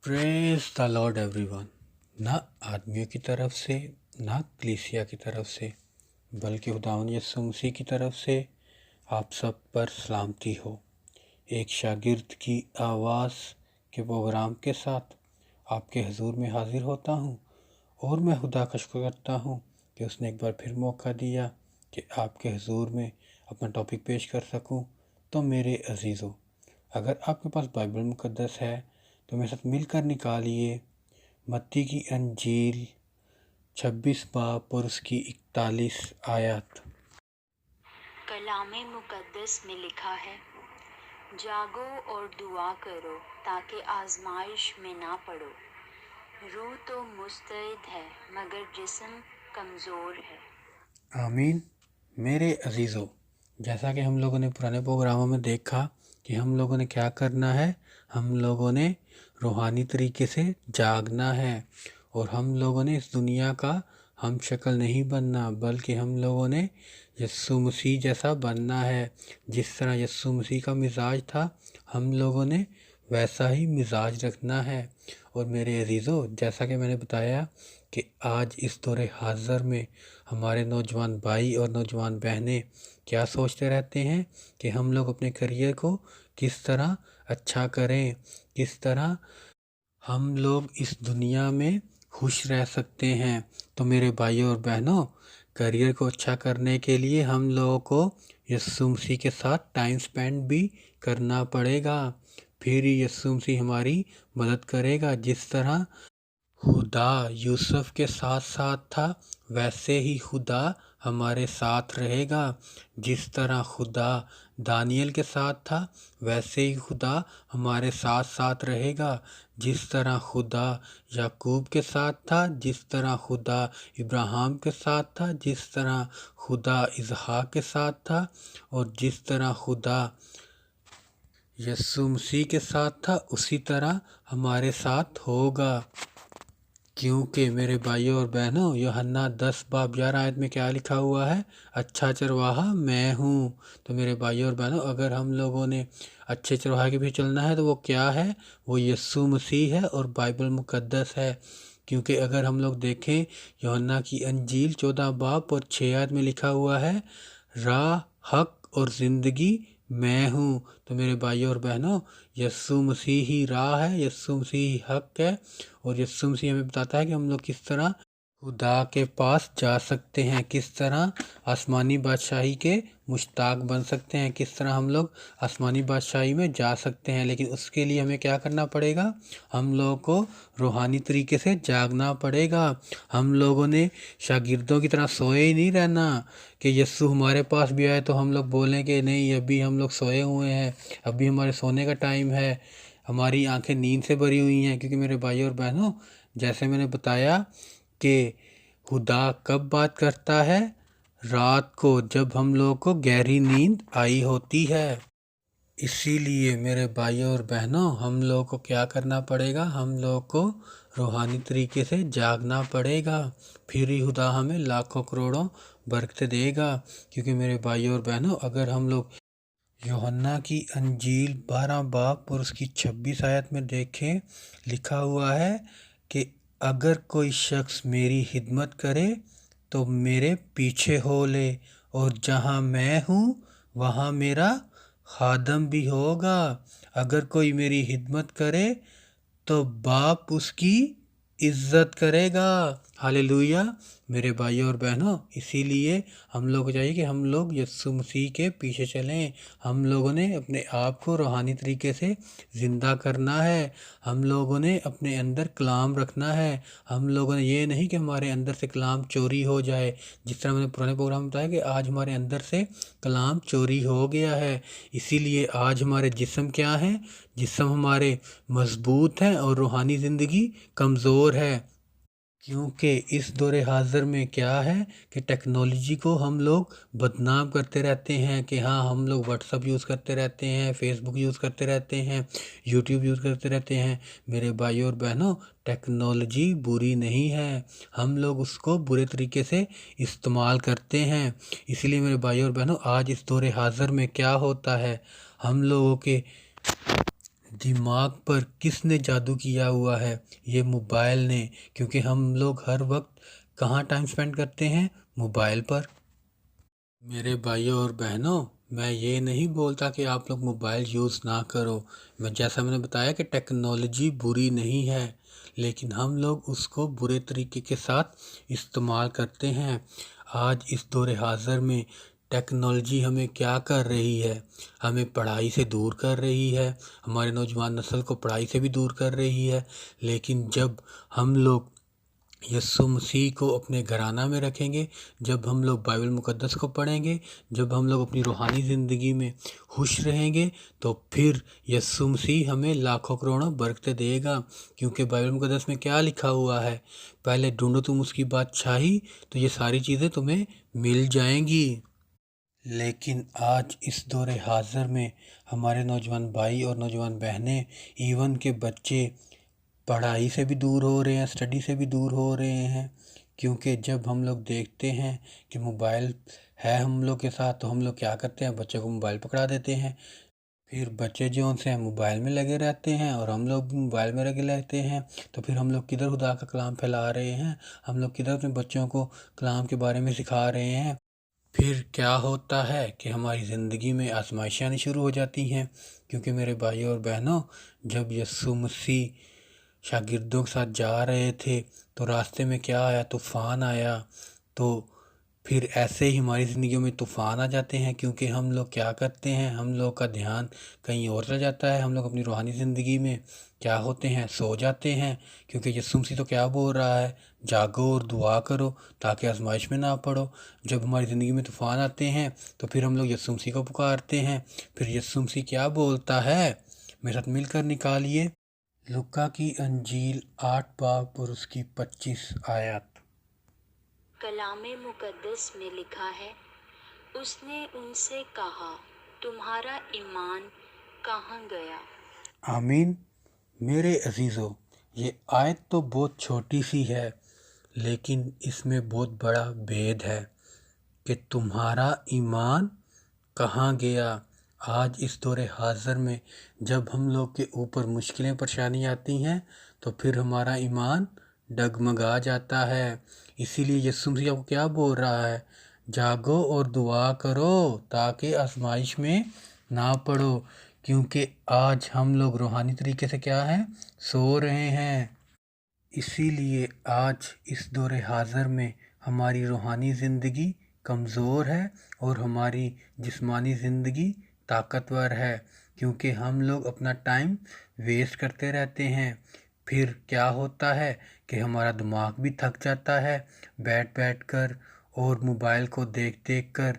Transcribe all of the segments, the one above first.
Praise the Lord everyone. ना आदमियों की तरफ से, ना कलीसिया की तरफ से, बल्कि खुदावंद यीशु मसीह की तरफ से आप सब पर सलामती हो। एक शागिर्द की आवाज़ के प्रोग्राम के साथ आपके हुजूर में हाजिर होता हूँ और मैं खुदा का शुक्र करता हूँ कि उसने एक बार फिर मौका दिया कि आपके हुजूर में अपना टॉपिक पेश कर सकूँ। तो मेरे अजीज़ों, अगर आपके पास बाइबल मुकद्दस है तो मेरे साथ मिलकर निकालिए मत्ती की अंजील 26 बाब और उसकी 41 आयत। कलामे मुकद्दस में लिखा है, जागो और दुआ करो ताकि आजमाइश में ना पड़ो। रूह तो मुस्तैद है मगर जिस्म कमज़ोर है। आमीन। मेरे अजीज़ों, जैसा कि हम लोगों ने पुराने प्रोग्रामों में देखा कि हम लोगों ने क्या करना है, हम लोगों ने रूहानी तरीके से जागना है और हम लोगों ने इस दुनिया का हम शक्ल नहीं बनना, बल्कि हम लोगों ने यीशु मसीह जैसा बनना है। जिस तरह यीशु मसीह का मिजाज था, हम लोगों ने वैसा ही मिजाज रखना है। और मेरे अजीज़ों, जैसा कि मैंने बताया कि आज इस दौरे हाज़र में हमारे नौजवान भाई और नौजवान बहनें क्या सोचते रहते हैं कि हम लोग अपने करियर को किस तरह अच्छा करें, किस तरह हम लोग इस दुनिया में खुश रह सकते हैं। तो मेरे भाइयों और बहनों, करियर को अच्छा करने के लिए हम लोगों को यीशु मसीह के साथ टाइम स्पेंड भी करना पड़ेगा। फिर यीशु मसीह हमारी मदद करेगा। जिस तरह खुदा यूसुफ के साथ साथ था, वैसे ही खुदा हमारे साथ रहेगा। जिस तरह खुदा दानियल के साथ था, वैसे ही खुदा हमारे साथ साथ रहेगा। जिस तरह खुदा याकूब के साथ था, जिस तरह खुदा इब्राहिम के साथ था, जिस तरह खुदा इसहाक के साथ था और जिस तरह खुदा यीशु मसीह के साथ था, उसी तरह हमारे साथ होगा। क्योंकि मेरे भाइयों और बहनों, यूहन्ना 10 बाब 11 आयत में क्या लिखा हुआ है? अच्छा चरवाहा मैं हूँ। तो मेरे भाइयों और बहनों, अगर हम लोगों ने अच्छे चरवाहे के पीछे चलना है तो वो क्या है? वो यीशु मसीह है और बाइबल मुकद्दस है। क्योंकि अगर हम लोग देखें, यूहन्ना की अंजील 14 बाब और 6 आयत में लिखा हुआ है, राह, हक और ज़िंदगी मैं हूँ। तो मेरे भाइयों और बहनों, यीशु मसीह ही राह है, यीशु मसीह ही हक है और यीशु मसीह हमें बताता है कि हम लोग किस तरह खुदा के पास जा सकते हैं, किस तरह आसमानी बादशाही के मुश्ताक बन सकते हैं, किस तरह हम लोग आसमानी बादशाही में जा सकते हैं। लेकिन उसके लिए हमें क्या करना पड़ेगा? हम लोगों को रूहानी तरीके से जागना पड़ेगा। हम लोगों ने शागिर्दों की तरह सोए ही नहीं रहना कि यीशु हमारे पास भी आए तो हम लोग बोलें कि नहीं, अभी हम लोग सोए हुए हैं, अभी हमारे सोने का टाइम है, हमारी आंखें नींद से भरी हुई हैं। क्योंकि मेरे भाइयों और बहनों, जैसे मैंने बताया कि खुदा कब बात करता है? रात को, जब हम लोगों को गहरी नींद आई होती है। इसीलिए मेरे भाइयों और बहनों, हम लोगों को क्या करना पड़ेगा? हम लोगों को रूहानी तरीके से जागना पड़ेगा। फिर ही खुदा हमें लाखों करोड़ों बरकत देगा। क्योंकि मेरे भाइयों और बहनों, अगर हम लोग यूहन्ना की अंजील 12 बाब और उसकी 26 आयत में देखें, लिखा हुआ है कि अगर कोई शख्स मेरी खिदमत करे तो मेरे पीछे हो ले, और जहाँ मैं हूँ वहाँ मेरा खादम भी होगा। अगर कोई मेरी खिदमत करे तो बाप उसकी इज्जत करेगा। हालेलुया। मेरे भाइयों और बहनों, इसीलिए हम लोग को चाहिए कि हम लोग यीशु मसीह के पीछे चलें। हम लोगों ने अपने आप को रूहानी तरीके से ज़िंदा करना है। हम लोगों ने अपने अंदर कलाम रखना है। हम लोगों ने ये नहीं कि हमारे अंदर से कलाम चोरी हो जाए। जिस तरह मैंने पुराने प्रोग्राम में बताया कि आज हमारे अंदर से कलाम चोरी हो गया है। इसीलिए आज हमारे जिस्म क्या हैं? जिस्म हमारे मजबूत हैं और रूहानी ज़िंदगी कमज़ोर है। क्योंकि इस दौरे हाज़र में क्या है कि टेक्नोलॉजी को हम लोग बदनाम करते रहते हैं कि हाँ, हम लोग व्हाट्सअप यूज़ करते रहते हैं, फेसबुक यूज़ करते रहते हैं, यूट्यूब यूज़ करते रहते हैं। मेरे भाइयों और बहनों, टेक्नोलॉजी बुरी नहीं है, हम लोग उसको बुरे तरीके से इस्तेमाल करते हैं। इसीलिए मेरे भाइयों और बहनों, आज इस दौरे हाज़र में क्या होता है? हम लोगों के दिमाग पर किसने जादू किया हुआ है? ये मोबाइल ने, क्योंकि हम लोग हर वक्त कहाँ टाइम स्पेंड करते हैं? मोबाइल पर। मेरे भाइयों और बहनों, मैं ये नहीं बोलता कि आप लोग मोबाइल यूज़ ना करो। जैसा मैंने बताया कि टेक्नोलॉजी बुरी नहीं है, लेकिन हम लोग उसको बुरे तरीके के साथ इस्तेमाल करते हैं। आज इस दौर हाज़िर में टेक्नोलॉजी हमें क्या कर रही है? हमें पढ़ाई से दूर कर रही है, हमारे नौजवान नस्ल को पढ़ाई से भी दूर कर रही है। लेकिन जब हम लोग यीशु मसीह को अपने घराना में रखेंगे, जब हम लोग बाइबल मुक़द्दस को पढ़ेंगे, जब हम लोग अपनी रूहानी ज़िंदगी में खुश रहेंगे, तो फिर यीशु मसीह हमें लाखों करोड़ों बरकतें देगा। क्योंकि बाइबल मुक़द्दस में क्या लिखा हुआ है? पहले ढूंढो तुम उसकी बादशाही, तो ये सारी चीज़ें तुम्हें मिल जाएंगी। लेकिन आज इस दौर हाज़िर में हमारे नौजवान भाई और नौजवान बहनें, इवन के बच्चे पढ़ाई से भी दूर हो रहे हैं, स्टडी से भी दूर हो रहे हैं। क्योंकि जब हम लोग देखते हैं कि मोबाइल है हम लोग के साथ, तो हम लोग क्या करते हैं? बच्चों को मोबाइल पकड़ा देते हैं। फिर बच्चे जो उनसे मोबाइल में लगे रहते हैं और हम लोग भी मोबाइल में लगे रहते हैं। तो फिर हम लोग किधर खुदा का कलाम फैला रहे हैं? हम लोग किधर अपने बच्चों को कलाम के बारे में सिखा रहे हैं? फिर क्या होता है कि हमारी ज़िंदगी में आजमाइशें आनी शुरू हो जाती हैं। क्योंकि मेरे भाइयों और बहनों, जब यीशु मसीह शागिर्दों के साथ जा रहे थे, तो रास्ते में क्या आया? तूफ़ान आया। तो फिर ऐसे ही हमारी ज़िंदगियों में तूफ़ान आ जाते हैं, क्योंकि हम लोग क्या करते हैं? हम लोग का ध्यान कहीं और चला जाता है। हम लोग अपनी रूहानी ज़िंदगी में क्या होते हैं? सो जाते हैं। क्योंकि यीशु मसीह तो क्या बोल रहा है? जागो और दुआ करो ताकि आजमाइश में ना पड़ो। जब हमारी ज़िंदगी में तूफ़ान आते हैं, तो फिर हम लोग यीशु मसीह को पुकारते हैं। फिर यीशु मसीह क्या बोलता है? मेरे साथ मिलकर निकालिए लुका की अंजील 8 बाब और उसकी 25 आयत। कलामे मुकद्दस में लिखा है, उसने उनसे कहा, तुम्हारा ईमान कहाँ गया? आमीन। मेरे अजीज़ों, ये आयत तो बहुत छोटी सी है, लेकिन इसमें बहुत बड़ा भेद है कि तुम्हारा ईमान कहाँ गया। आज इस दौर हाज़िर में जब हम लोग के ऊपर मुश्किलें परेशानी आती हैं, तो फिर हमारा ईमान डगमगा जाता है। इसीलिए यीशु मसीह आपको क्या बोल रहा है? जागो और दुआ करो ताकि आजमाइश में ना पड़ो। क्योंकि आज हम लोग रूहानी तरीके से क्या हैं? सो रहे हैं। इसीलिए आज इस दौर हाज़िर में हमारी रूहानी ज़िंदगी कमज़ोर है और हमारी जिस्मानी ज़िंदगी ताकतवर है। क्योंकि हम लोग अपना टाइम वेस्ट करते रहते हैं। फिर क्या होता है कि हमारा दिमाग भी थक जाता है बैठ बैठ कर और मोबाइल को देख देख कर।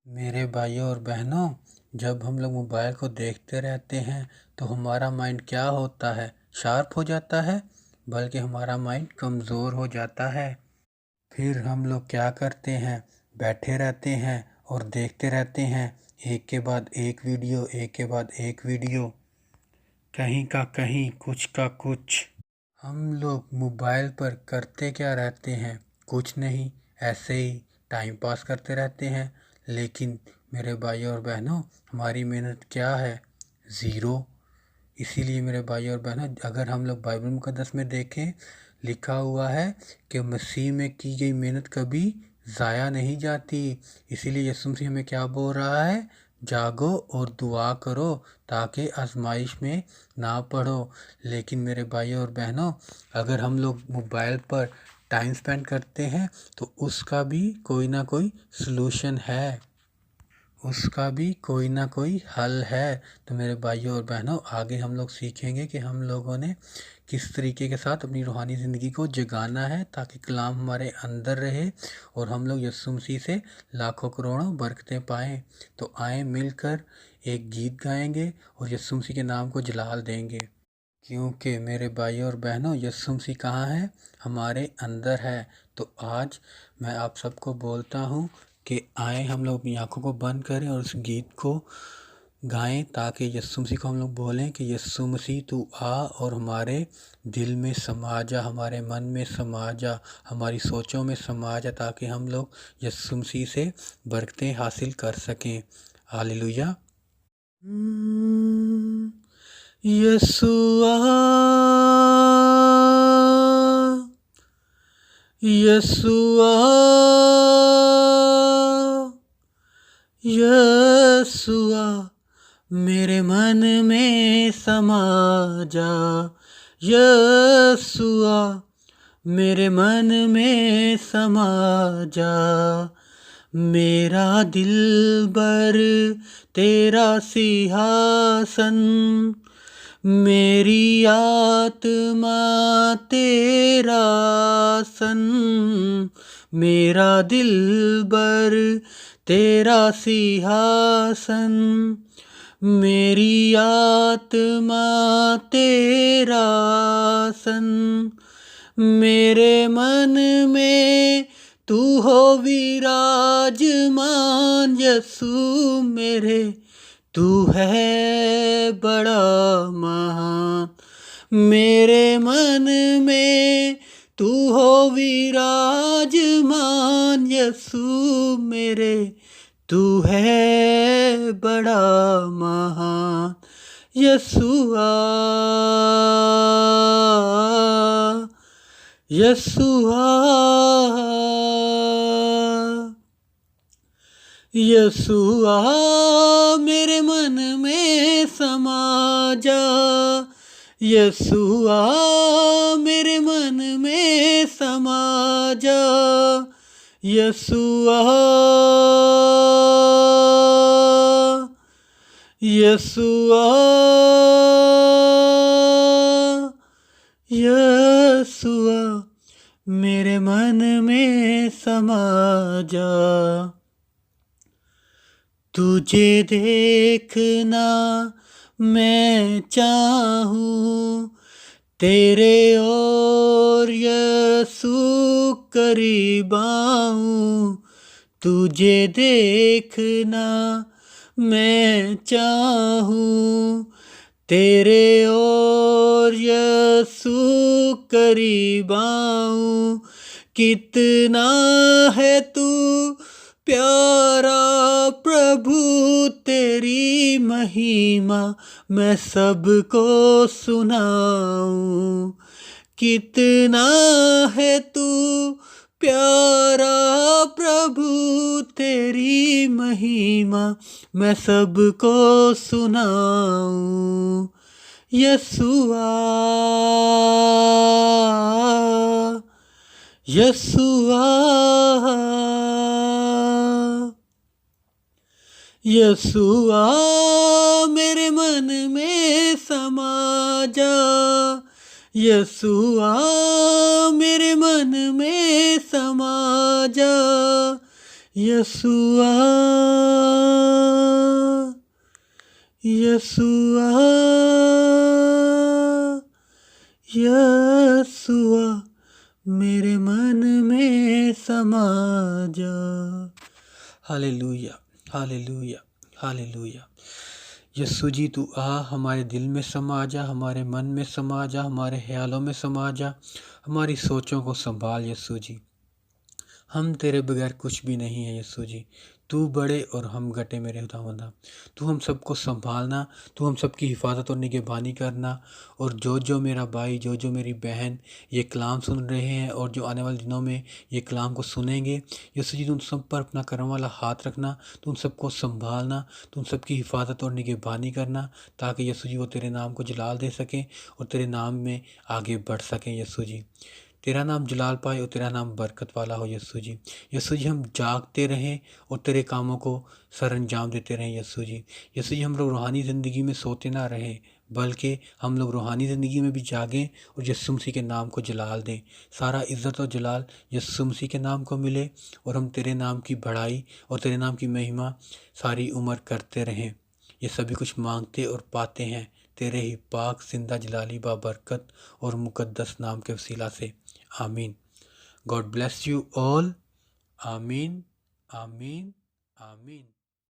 मेरे भाइयों और बहनों, जब हम लोग मोबाइल को देखते रहते हैं, तो हमारा माइंड क्या होता है? शार्प हो जाता है, बल्कि हमारा माइंड कमज़ोर हो जाता है। फिर हम लोग क्या करते हैं? बैठे रहते हैं और देखते रहते हैं एक के बाद एक वीडियो, एक के बाद एक वीडियो, कहीं का कहीं कुछ का कुछ। हम लोग मोबाइल पर करते क्या रहते हैं? कुछ नहीं, ऐसे ही टाइम पास करते रहते हैं। लेकिन मेरे भाइयों और बहनों, हमारी मेहनत क्या है? ज़ीरो। इसीलिए मेरे भाइयों और बहनों, अगर हम लोग बाइबल मुक़द्दस में देखें, लिखा हुआ है कि मसीह में की गई मेहनत कभी ज़ाया नहीं जाती। इसीलिए यीशु मसीह हमें क्या बोल रहा है? जागो और दुआ करो ताकि आजमाइश में ना पड़ो। लेकिन मेरे भाइयों और बहनों, अगर हम लोग मोबाइल पर टाइम स्पेंड करते हैं, तो उसका भी कोई ना कोई सलूशन है, उसका भी कोई ना कोई हल है। तो मेरे भाइयों और बहनों, आगे हम लोग सीखेंगे कि हम लोगों ने किस तरीके के साथ अपनी रूहानी ज़िंदगी को जगाना है ताकि कलाम हमारे अंदर रहे और हम लोग यीशु मसीह से लाखों करोड़ों बरकतें पाएँ। तो आए मिलकर एक गीत गाएंगे और यीशु मसीह के नाम को जलाल देंगे। क्योंकि मेरे भाइयों और बहनों, यीशु मसीह कहाँ है? हमारे अंदर है। तो आज मैं आप सबको बोलता हूँ कि आए हम लोग अपनी आँखों को बंद करें और उस गीत को गाएं, ताकि यीशु मसीह को हम लोग बोलें कि यीशु मसीह तू आ और हमारे दिल में समा जा, हमारे मन में समा जा, हमारी सोचों में समा जा, ताकि हम लोग यीशु मसीह से बरकतें हासिल कर सकें। हालेलुया। यसूआ यसूआ यसूआ मेरे मन में समा जा। यसूआ मेरे मन में समा जा। मेरा दिलबर तेरा सिंहासन, मेरी आत्मा तेरा आसन। मेरा दिलबर तेरा सिंहासन, मेरी आत्मा तेरा आसन। मेरे मन में तू हो विराजमान यीशु मेरे, तू है बड़ा महान। मेरे मन में तू हो विराजमान यीशु मेरे, तू है बड़ा महान। यसूआ यसूआ यसूआ मेरे मन में समा जा। यसूआ मेरे मन में समा जा। यसूआ यसूआ यसूआ मेरे मन में समा जा। तुझे देखना मैं चाहूँ, तेरे और यीशु करीब आऊँ। तुझे देखना मैं चाहूँ, तेरे और यीशु करीब आऊँ। कितना है तू प्यारा प्रभु, तेरी महिमा मैं सबको सुनाऊँ। कितना है तू प्यारा प्रभु, तेरी महिमा मैं सबको सुनाऊँ। यसूआ यसूआ यसूआ मेरे मन में समा जा। यसूआ मेरे मन में समा जा। यसूआ यसूआ यसूआ मेरे मन में समा जा। Hallelujah hallelujah hallelujah. Yeshu ji तू आ, हमारे दिल में समा जा, हमारे मन में समा जा, हमारे ख्यालों में समा जा, हमारी सोचों को संभाल यीशु जी। हम तेरे बगैर कुछ भी नहीं है यीशु जी। तू बड़े और हम घटे मेरे खुदावंदा। तू हम सबको संभालना, तू हम सबकी हिफाजत और निगहबानी करना। और जो मेरा भाई, जो मेरी बहन ये कलाम सुन रहे हैं और जो आने वाले दिनों में ये कलाम को सुनेंगे, यीशु जी तुम सब पर अपना करम वाला हाथ रखना, तुम सबको संभालना, तुम सबकी हिफाजत और निगहबानी करना, ताकि यीशु जी वो तेरे नाम को जलाल दे सकें और तेरे नाम में आगे बढ़ सकें। यीशु जी तेरा नाम जलाल पाए और तेरा नाम बरकत वाला हो। यीशु जी हम जागते रहें और तेरे कामों को सर अंजाम देते रहें। यीशु जी हम लोग रूहानी ज़िंदगी में सोते ना रहें, बल्कि हम लोग रूहानी ज़िंदगी में भी जागें और यीशु मसीह के नाम को जलाल दें। सारा इज़्ज़त और जलाल यीशु मसीह के नाम को मिले और हम तेरे नाम की बढ़ाई और तेरे नाम की महिमा सारी उम्र करते रहें। ये सभी कुछ मांगते और पाते हैं तेरे ही पाक जिंदा जलाली बाबरकत और मुकद्दस नाम के वसीला से। आमीन। God bless you all. आमीन आमीन आमीन।